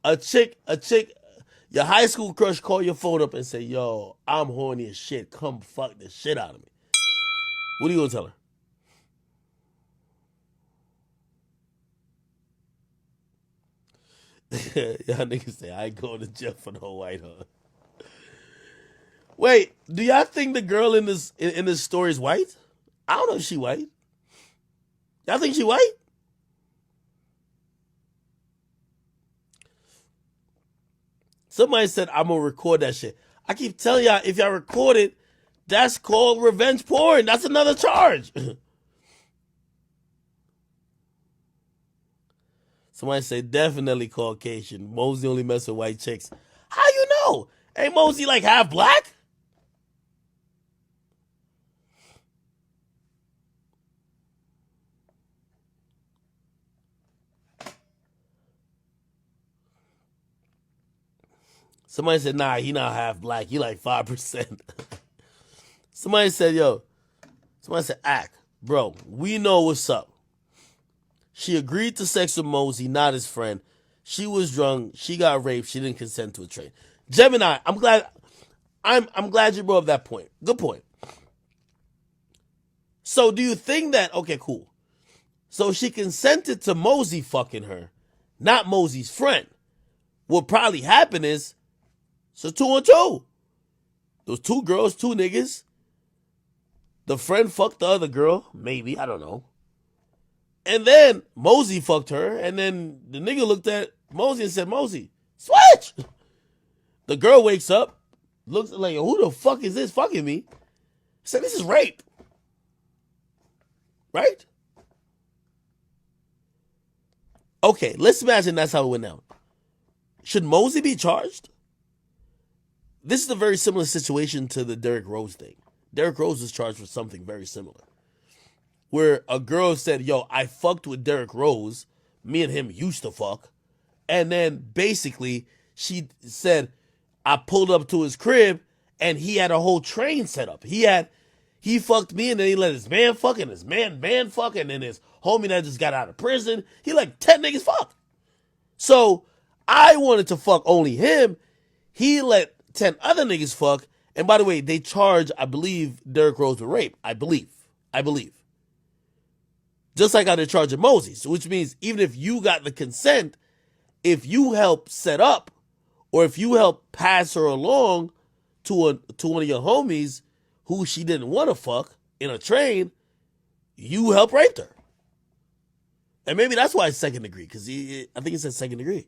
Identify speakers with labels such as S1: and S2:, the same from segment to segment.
S1: A chick, your high school crush call your phone up and say, yo, I'm horny as shit. Come fuck the shit out of me. What are you gonna tell her? Y'all niggas say, I ain't going to jail for no white huh? Wait, do y'all think the girl in this story is white? I don't know if she white. Y'all think she white? Somebody said, I'm gonna record that shit. I keep telling y'all, if y'all record it, that's called revenge porn. That's another charge. Somebody say, definitely Caucasian. Mosey only mess with white chicks. How you know? Ain't Mosey like half black? Somebody said, nah, he not half black. He like 5%. Somebody said, bro, we know what's up. She agreed to sex with Mosey, not his friend. She was drunk. She got raped. She didn't consent to a trade. Gemini, I'm glad you brought up that point. Good point. So do you think that, okay, cool. So she consented to Mosey fucking her, not Mosey's friend. What probably happened is, so 2 on 2. Those 2 girls, 2 niggas. The friend fucked the other girl, maybe, I don't know. And then Mosey fucked her, and then the nigga looked at Mosey and said, Mosey, switch! The girl wakes up, looks like, who the fuck is this fucking me? Said, this is rape. Right? Okay, let's imagine that's how it went down. Should Mosey be charged? This is a very similar situation to the Derrick Rose thing. Derrick Rose was charged for something very similar. Where a girl said, yo, I fucked with Derrick Rose. Me and him used to fuck. And then basically she said, I pulled up to his crib and he had a whole train set up. He fucked me and then he let his man fuck and his man fuck and then his homie that just got out of prison. He like 10 niggas fuck. So I wanted to fuck only him. He let 10 other niggas fuck. And by the way, they charge, I believe, Derrick Rose with rape. I believe. Just like how they're charging Mosey. So which means even if you got the consent, if you help set up or if you help pass her along to one of your homies who she didn't want to fuck in a train, you help rape her. And maybe that's why it's second degree, because I think it says second degree.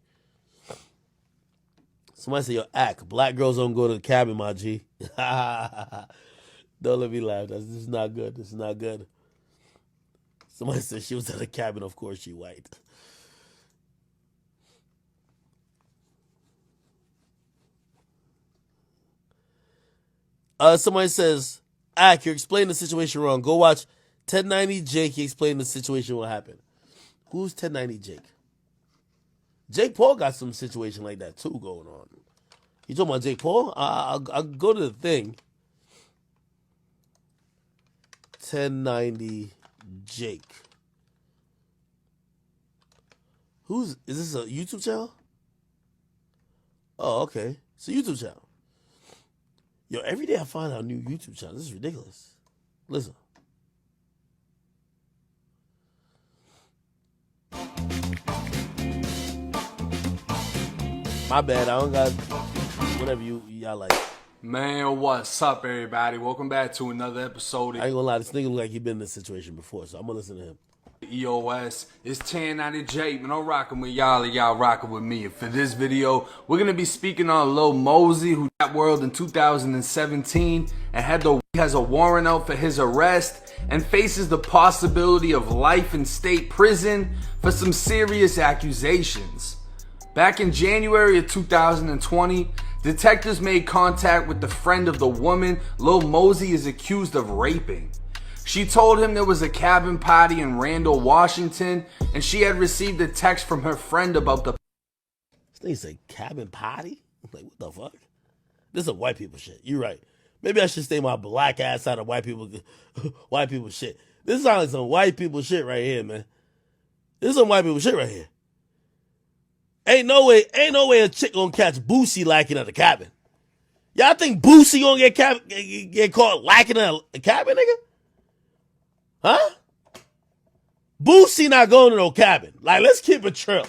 S1: Somebody say, yo, black girls don't go to the cabin, my G. Don't let me laugh. This is not good. Somebody said she was at a cabin, of course she white. Somebody says, you're explaining the situation wrong. Go watch 1090 Jake. He explained the situation what happened. Who's 1090 Jake? Jake Paul got some situation like that too going on. You talking about Jake Paul? I'll go to the thing. 1090 Jake. Is this a YouTube channel? Oh, okay. It's a YouTube channel. Yo, every day I find out new YouTube channels. This is ridiculous. Listen. My bad. I don't got whatever y'all like.
S2: Man, what's up, everybody? Welcome back to another episode of
S1: I ain't gonna lie, this nigga look like he been in this situation before, so I'm gonna listen to him.
S2: EOS. It's 1090 Jake, man. I'm rocking with y'all and y'all rocking with me. And for this video, we're gonna be speaking on Lil Mosey, who got world in 2017 and has a warrant out for his arrest and faces the possibility of life in state prison for some serious accusations. Back in January of 2020, detectives made contact with the friend of the woman Lil Mosey is accused of raping. She told him there was a cabin party in Randall, Washington, and she had received a text from her friend about the...
S1: This thing say cabin party? Like, what the fuck? This is a white people shit. You're right. Maybe I should stay my black ass out of white people shit. This sounds like some white people shit right here, man. This is some white people shit right here. Ain't no way a chick gonna catch Boosie lacking at the cabin. Y'all think Boosie gonna get caught lacking at a cabin, nigga? Huh? Boosie not going to no cabin. Like, let's keep it trill.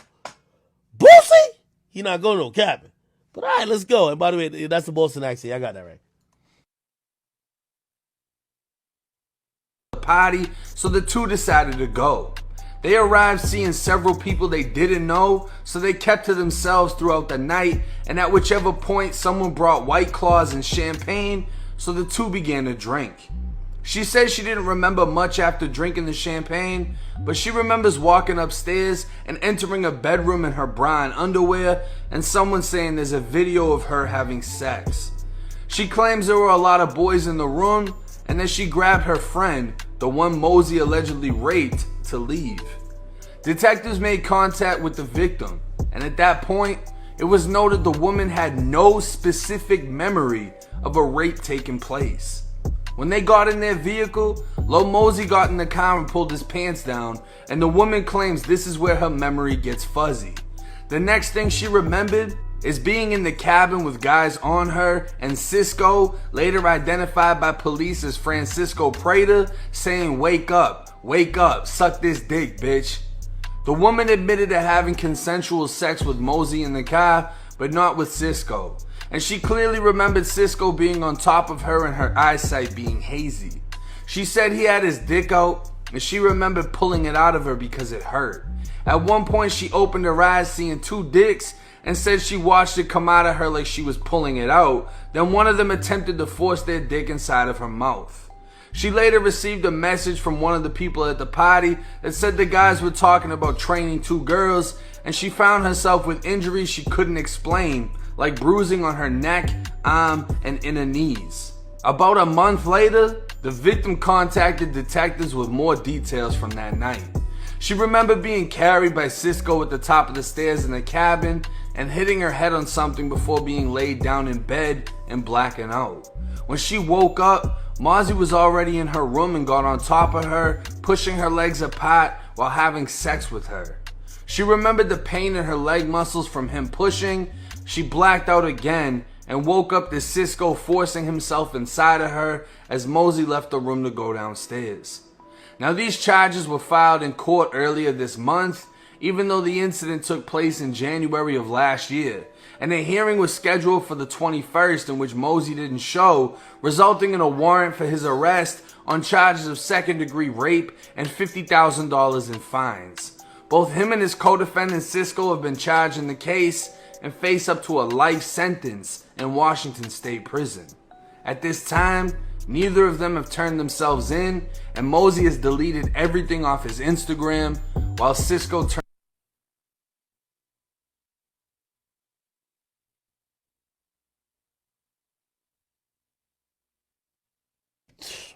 S1: Boosie? He not going to no cabin. But all right, let's go. And by the way, that's the Boston accent. I got that right.
S2: Party, so the two decided to go. They arrived seeing several people they didn't know, so they kept to themselves throughout the night, and at whichever point someone brought White Claws and champagne, so the two began to drink. She said she didn't remember much after drinking the champagne, but she remembers walking upstairs and entering a bedroom in her bra and underwear, and someone saying there's a video of her having sex. She claims there were a lot of boys in the room, and that she grabbed her friend, the one Mosey allegedly raped, to leave. Detectives made contact with the victim, and at that point, it was noted the woman had no specific memory of a rape taking place. When they got in their vehicle, Lil Mosey got in the car and pulled his pants down, and the woman claims this is where her memory gets fuzzy. The next thing she remembered is being in the cabin with guys on her, and Cisco, later identified by police as Francisco Prater, saying, wake up, suck this dick, bitch." The woman admitted to having consensual sex with Mosey in the car, but not with Cisco. And she clearly remembered Cisco being on top of her and her eyesight being hazy. She said he had his dick out, and she remembered pulling it out of her because it hurt. At one point, she opened her eyes seeing two dicks and said she watched it come out of her like she was pulling it out. Then one of them attempted to force their dick inside of her mouth. She later received a message from one of the people at the party that said the guys were talking about training two girls, and she found herself with injuries she couldn't explain, like bruising on her neck, arm, and inner knees. About a month later, the victim contacted detectives with more details from that night. She remembered being carried by Cisco at the top of the stairs in the cabin and hitting her head on something before being laid down in bed and blacking out. When she woke up, Mosey was already in her room and got on top of her, pushing her legs apart while having sex with her. She remembered the pain in her leg muscles from him pushing. She blacked out again and woke up to Cisco forcing himself inside of her as Mosey left the room to go downstairs. Now, these charges were filed in court earlier this month, even though the incident took place in January of last year, and a hearing was scheduled for the 21st in which Mosey didn't show, resulting in a warrant for his arrest on charges of second-degree rape and $50,000 in fines. Both him and his co-defendant Cisco have been charged in the case and face up to a life sentence in Washington State Prison. At this time, neither of them have turned themselves in, and Mosey has deleted everything off his Instagram, while Cisco turned.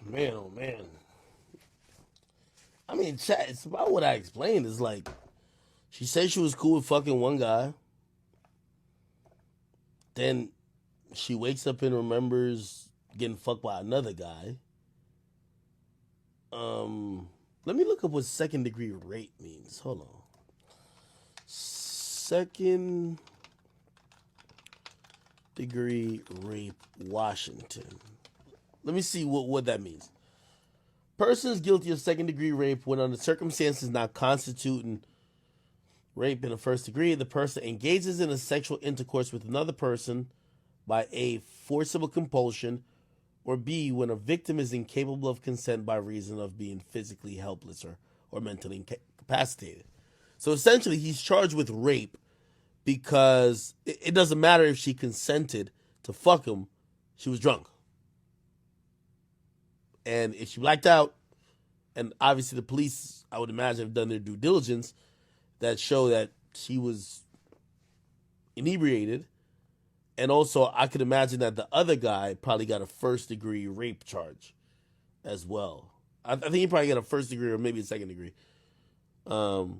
S1: Man, oh man. I mean, chat, it's about what I explained. It's like, she said she was cool with fucking one guy. Then she wakes up and remembers getting fucked by another guy. Let me look up what second degree rape means. Hold on. Second degree rape, Washington. Let me see what that means. Persons guilty of second degree rape when under circumstances not constituting rape in the first degree, the person engages in a sexual intercourse with another person by A, forcible compulsion, or B, when a victim is incapable of consent by reason of being physically helpless or mentally incapacitated. So essentially, he's charged with rape because it doesn't matter if she consented to fuck him, she was drunk. And if she blacked out, and obviously the police, I would imagine, have done their due diligence that show that she was inebriated. And also, I could imagine that the other guy probably got a first-degree rape charge as well. I think he probably got a first degree or maybe a second degree. Wow.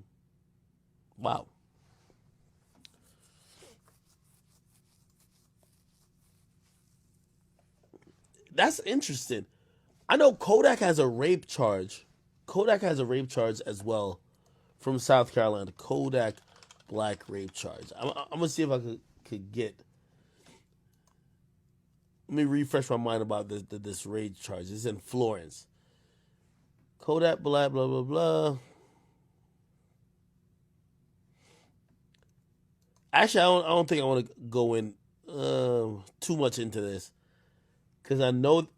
S1: That's interesting. I know Kodak has a rape charge. Kodak has a rape charge as well from South Carolina. Kodak Black rape charge. I'm gonna see if I could get. Let me refresh my mind about this rape charge. It's in Florence. Kodak blah blah blah blah. Actually, I don't think I want to go in too much into this because I know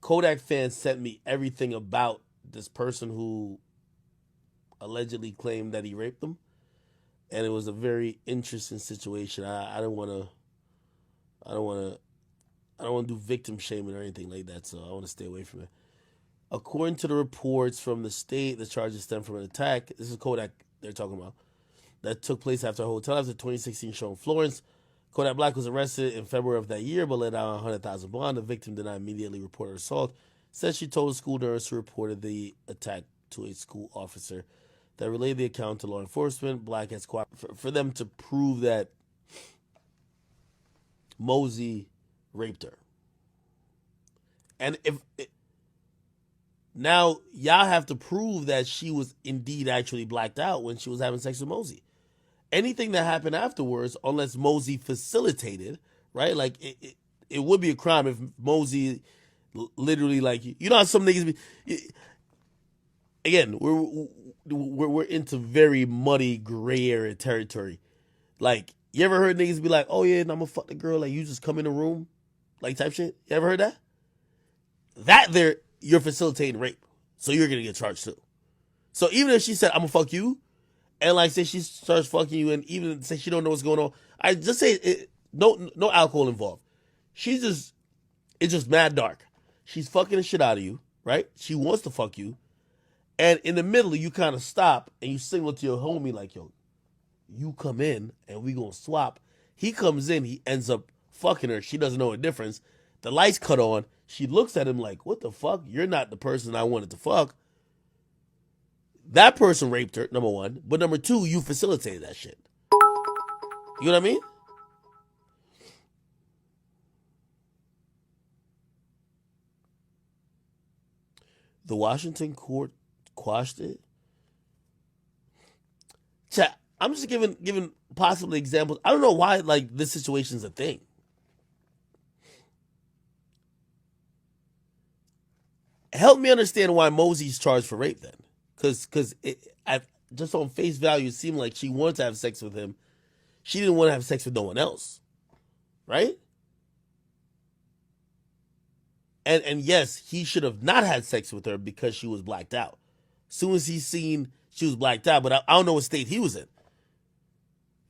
S1: Kodak fans sent me everything about this person who allegedly claimed that he raped them, and it was a very interesting situation. I don't want to. I don't want to. I don't want to do victim shaming or anything like that, so I want to stay away from it. According to the reports from the state, the charges stem from an attack. This is Kodak they're talking about. That took place after a hotel after the 2016 show in Florence. Kodak Black was arrested in February of that year, but let out $100,000 bond. The victim did not immediately report her assault. Said she told a school nurse who reported the attack to a school officer that relayed the account to law enforcement. Black has cooperated for them to prove that Mosey raped her. And now y'all have to prove that she was indeed actually blacked out when she was having sex with Mosey. Anything that happened afterwards, unless Mosey facilitated, right? Like it would be a crime if Mosey literally, like, you know how some niggas be. Again, we're into very muddy gray area territory. Like, you ever heard niggas be like, "Oh yeah, I'm gonna fuck the girl," like you just come in the room, like type shit. You ever heard that? That there, you're facilitating rape, so you're gonna get charged too. So even if she said, "I'm gonna fuck you," and like say she starts fucking you, and even say she don't know what's going on, I just say no alcohol involved. It's just mad dark. She's fucking the shit out of you, right? She wants to fuck you, and in the middle you kind of stop and you signal to your homie like, "Yo, you come in and we gonna swap." He comes in, he ends up fucking her. She doesn't know the difference. The lights cut on. She looks at him like, "What the fuck? You're not the person I wanted to fuck." That person raped her, number one. But number two, you facilitated that shit. You know what I mean? The Washington court quashed it. Chat, I'm just giving possible examples. I don't know why like this situation's a thing. Help me understand why Mosey's charged for rape then. Because just on face value, it seemed like she wanted to have sex with him. She didn't want to have sex with no one else. Right? And yes, he should have not had sex with her because she was blacked out. As soon as he seen she was blacked out, but I don't know what state he was in.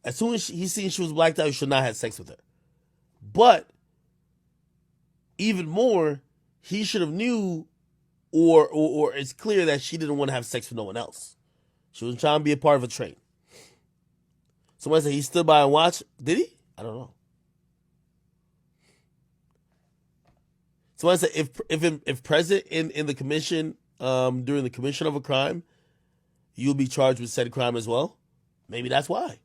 S1: As soon as he seen she was blacked out, he should not have sex with her. But even more, he should have knew, or it's clear that she didn't want to have sex with no one else. She was trying to be a part of a train. Somebody said he stood by and watched. Did he? I don't know. Somebody said if present in the commission during the commission of a crime, you'll be charged with said crime as well. Maybe that's why.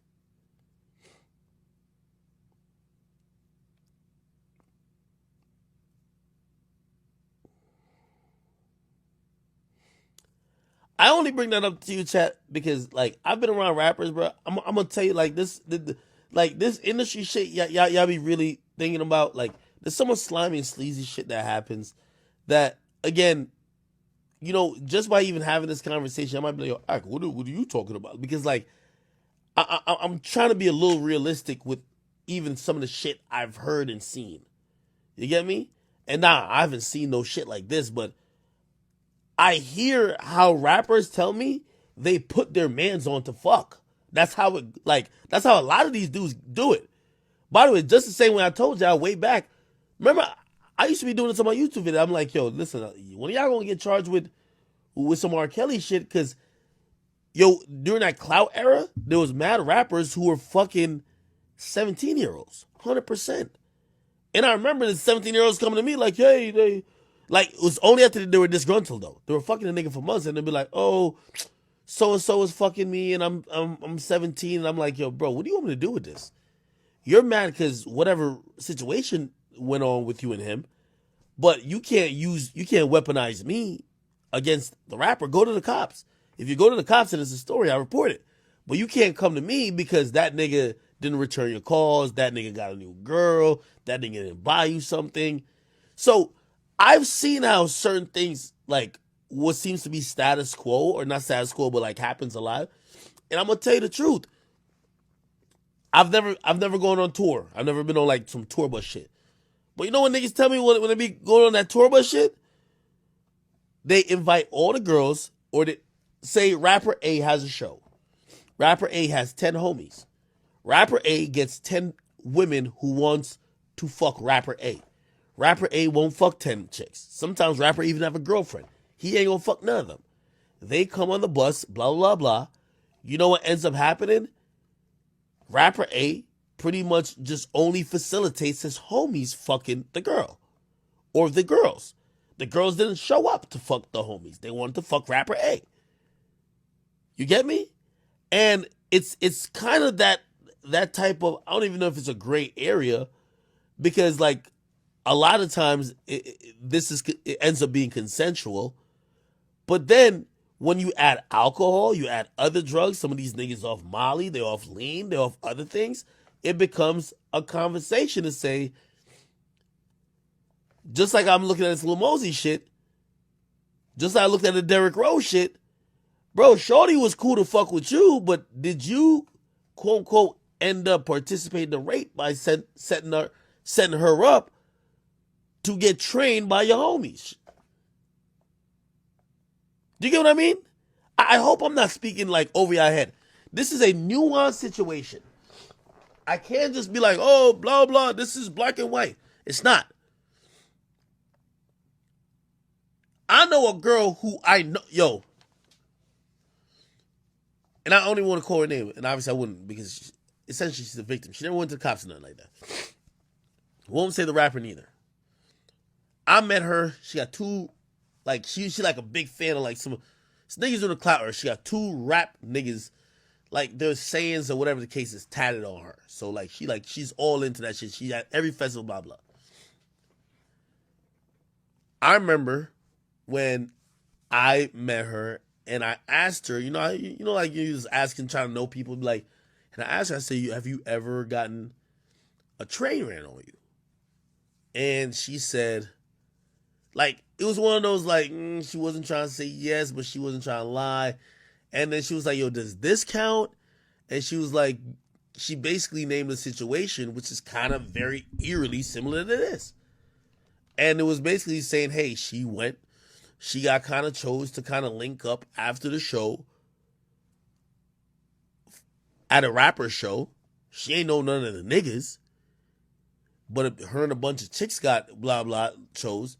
S1: I only bring that up to you, chat, because like I've been around rappers, bro. I'm gonna tell you like this, like this industry shit. Y'all be really thinking about like there's so much slimy and sleazy shit that happens that again, you know, just by even having this conversation, I might be like, what are you talking about? Because like I'm trying to be a little realistic with even some of the shit I've heard and seen. You get me? And nah, I haven't seen no shit like this, but I hear how rappers tell me they put their mans on to fuck. That's how that's how a lot of these dudes do it. By the way, just the same way I told y'all way back. Remember, I used to be doing this on my YouTube video. I'm like, yo, listen, when y'all gonna get charged with some R. Kelly shit? Because, yo, during that clout era, there was mad rappers who were fucking 17-year-olds, 100%. And I remember the 17-year-olds coming to me like, hey, it was only after they were disgruntled though. They were fucking a nigga for months, and they'd be like, "Oh, so and so is fucking me, and I'm 17," and I'm like, "Yo, bro, what do you want me to do with this? You're mad because whatever situation went on with you and him, but you can't weaponize me against the rapper. Go to the cops. If you go to the cops and it's a story, I report it. But you can't come to me because that nigga didn't return your calls, that nigga got a new girl, that nigga didn't buy you something. So I've seen how certain things, like what seems to be status quo, or not status quo, but like happens a lot. And I'm gonna tell you the truth. I've never gone on tour. I've never been on like some tour bus shit. But you know what niggas tell me when they be going on that tour bus shit? They invite all the girls, or they say rapper A has a show. Rapper A has 10 homies. Rapper A gets 10 women who wants to fuck Rapper A. Rapper A won't fuck 10 chicks. Sometimes Rapper even have a girlfriend. He ain't gonna fuck none of them. They come on the bus, blah, blah, blah. You know what ends up happening? Rapper A pretty much just only facilitates his homies fucking the girl. Or the girls. The girls didn't show up to fuck the homies. They wanted to fuck Rapper A. You get me? And it's kind of that type of, I don't even know if it's a gray area, because like a lot of times it ends up being consensual. But then when you add alcohol, you add other drugs, some of these niggas off Molly, they're off lean, they're off other things, it becomes a conversation to say, just like I'm looking at this Lil Mosey shit, just like I looked at the Derrick Rose shit, bro, shorty was cool to fuck with you, but did you, quote unquote, end up participating in the rape by setting her up to get trained by your homies? Do you get what I mean? I hope I'm not speaking like over your head. This is a nuanced situation. I can't just be like, oh, blah, blah, this is black and white. It's not. I know a girl who I know, yo, and I only want to call her name, and obviously I wouldn't, because essentially she's a victim. She never went to the cops or nothing like that. Won't say the rapper neither. I met her. She got two, like she like a big fan of like some niggas on the clout her. She got two rap niggas, like their sayings or whatever the case is tatted on her. So like she's all into that shit. She at every festival, blah blah. I remember when I met her and I asked her, like you just asking, trying to know people, like, and I asked her, I said, have you ever gotten a train ran on you? And she said, like, it was one of those, like, she wasn't trying to say yes, but she wasn't trying to lie. And then she was like, yo, does this count? And she was like, she basically named the situation, which is kind of very eerily similar to this. And it was basically saying, hey, she got kind of chose to kind of link up after the show at a rapper show. She ain't know none of the niggas, but her and a bunch of chicks got blah, blah, chose.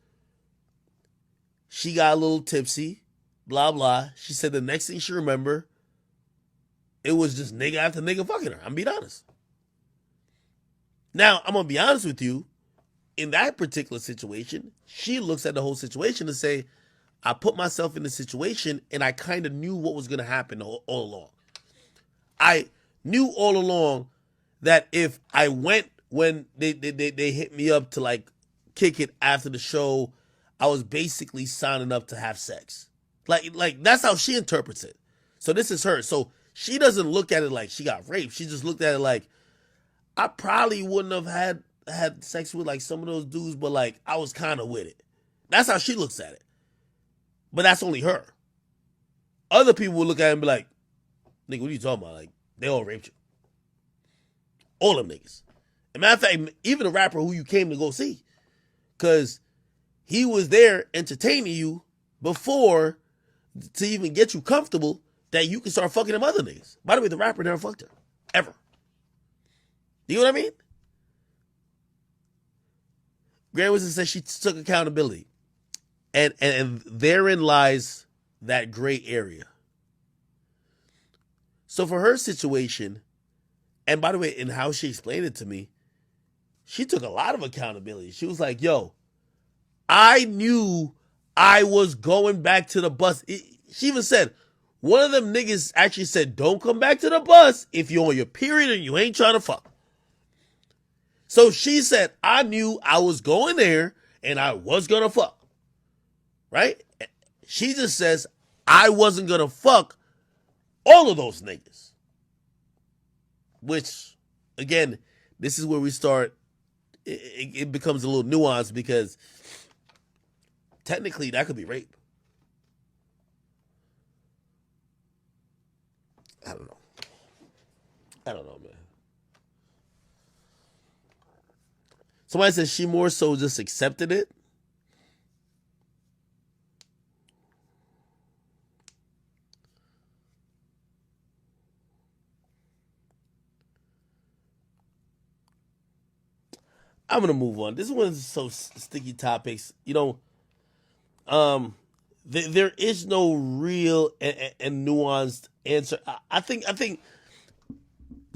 S1: She got a little tipsy, blah, blah. She said the next thing she remember, it was just nigga after nigga fucking her. I'm being honest. Now, I'm going to be honest with you. In that particular situation, she looks at the whole situation and say, I put myself in the situation and I kind of knew what was going to happen all along. I knew all along that if I went when they hit me up to like kick it after the show, I was basically signing up to have sex. Like that's how she interprets it. So this is her. So she doesn't look at it like she got raped. She just looked at it like, I probably wouldn't have had sex with like some of those dudes, but like I was kind of with it. That's how she looks at it. But that's only her. Other people will look at it and be like, nigga, what are you talking about? Like, they all raped you. All them niggas. As a matter of fact, even the rapper who you came to go see. Because he was there entertaining you before to even get you comfortable that you can start fucking them other niggas. By the way, the rapper never fucked her. Ever. You know what I mean? Grand Wizard says she took accountability. And therein lies that gray area. So for her situation, and by the way, in how she explained it to me, she took a lot of accountability. She was like, yo, I knew I was going back to the bus. She even said, one of them niggas actually said, don't come back to the bus if you're on your period and you ain't trying to fuck. So she said, I knew I was going there and I was going to fuck. Right? She just says, I wasn't going to fuck all of those niggas. which, again, this is where we start. It becomes a little nuanced because technically that could be rape. I don't know, man. Somebody says she more so just accepted it. I'm gonna move on. This one's so sticky topics. There is no real and nuanced answer. I think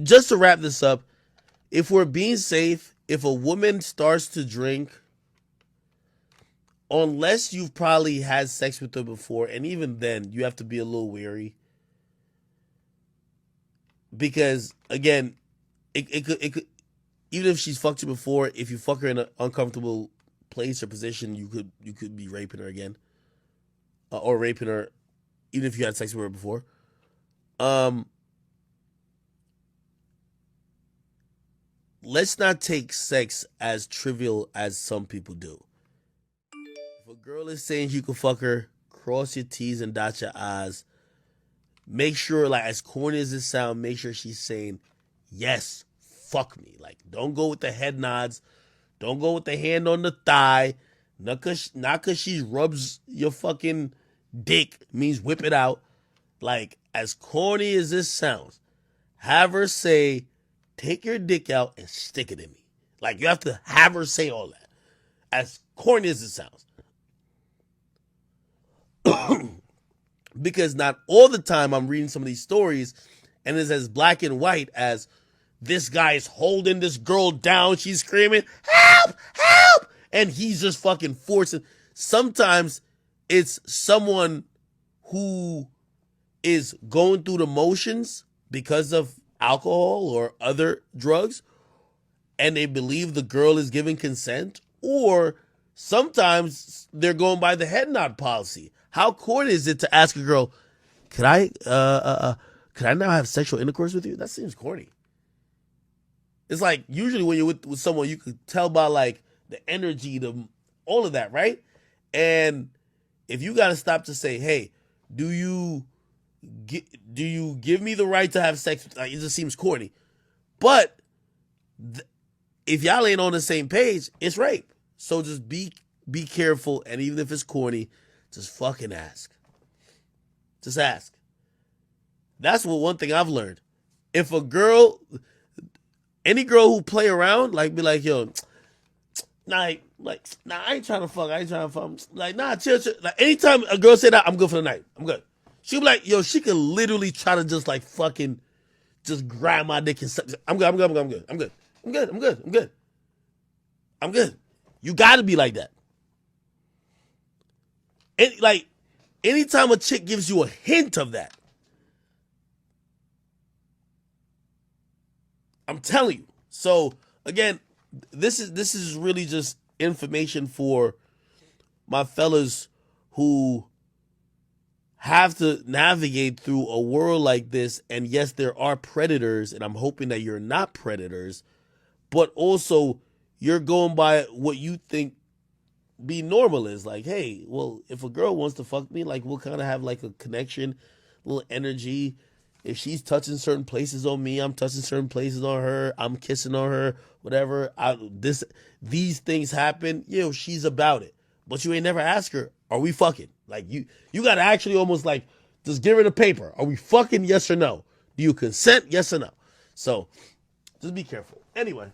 S1: just to wrap this up, if we're being safe, if a woman starts to drink, unless you've probably had sex with her before, and even then, you have to be a little wary because, again, it could even if she's fucked you before, if you fuck her in an uncomfortable place or position, you could be raping her again, or raping her, even if you had sex with her before. Let's not take sex as trivial as some people do. If a girl is saying you can fuck her, cross your T's and dot your I's. Make sure, like, as corny as it sounds, make sure she's saying, yes, fuck me. Like, don't go with the head nods. Don't go with the hand on the thigh. Not cause she rubs your fucking dick means whip it out. Like, as corny as this sounds, have her say, take your dick out and stick it in me. Like, you have to have her say all that. As corny as it sounds. Because not all the time I'm reading some of these stories and it's as black and white as this guy is holding this girl down. She's screaming, help, help. And he's just fucking forcing. Sometimes it's someone who is going through the motions because of alcohol or other drugs, and they believe the girl is giving consent, or sometimes they're going by the head nod policy. How corny is it to ask a girl, could I now have sexual intercourse with you? That seems corny. It's like, usually when you're with someone, you could tell by like the energy, all of that, right? And if you got to stop to say, hey, do you give me the right to have sex? Like, it just seems corny. But if y'all ain't on the same page, it's rape. So just be careful, and even if it's corny, just fucking ask. Just ask. That's one thing I've learned. If a girl, any girl who play around, like, be like, yo, nah, I ain't trying to fuck. Like, nah, chill. Like, anytime a girl say that, I'm good for the night. I'm good. She'll be like, yo, she could literally try to just like fucking just grab my dick and suck. I'm good. You gotta be like that. And like, anytime a chick gives you a hint of that, I'm telling you. So again, this is really just information for my fellas who have to navigate through a world like this. And yes, there are predators, and I'm hoping that you're not predators, but also you're going by what you think be normal is. Like, hey, well, if a girl wants to fuck me, like, we'll kind of have like a connection, a little energy. If she's touching certain places on me, I'm touching certain places on her, I'm kissing on her, whatever. These things happen, she's about it. But you ain't never ask her, are we fucking? Like, you got to actually almost like just give her the paper. Are we fucking, yes or no? Do you consent, yes or no? So just be careful. Anyway,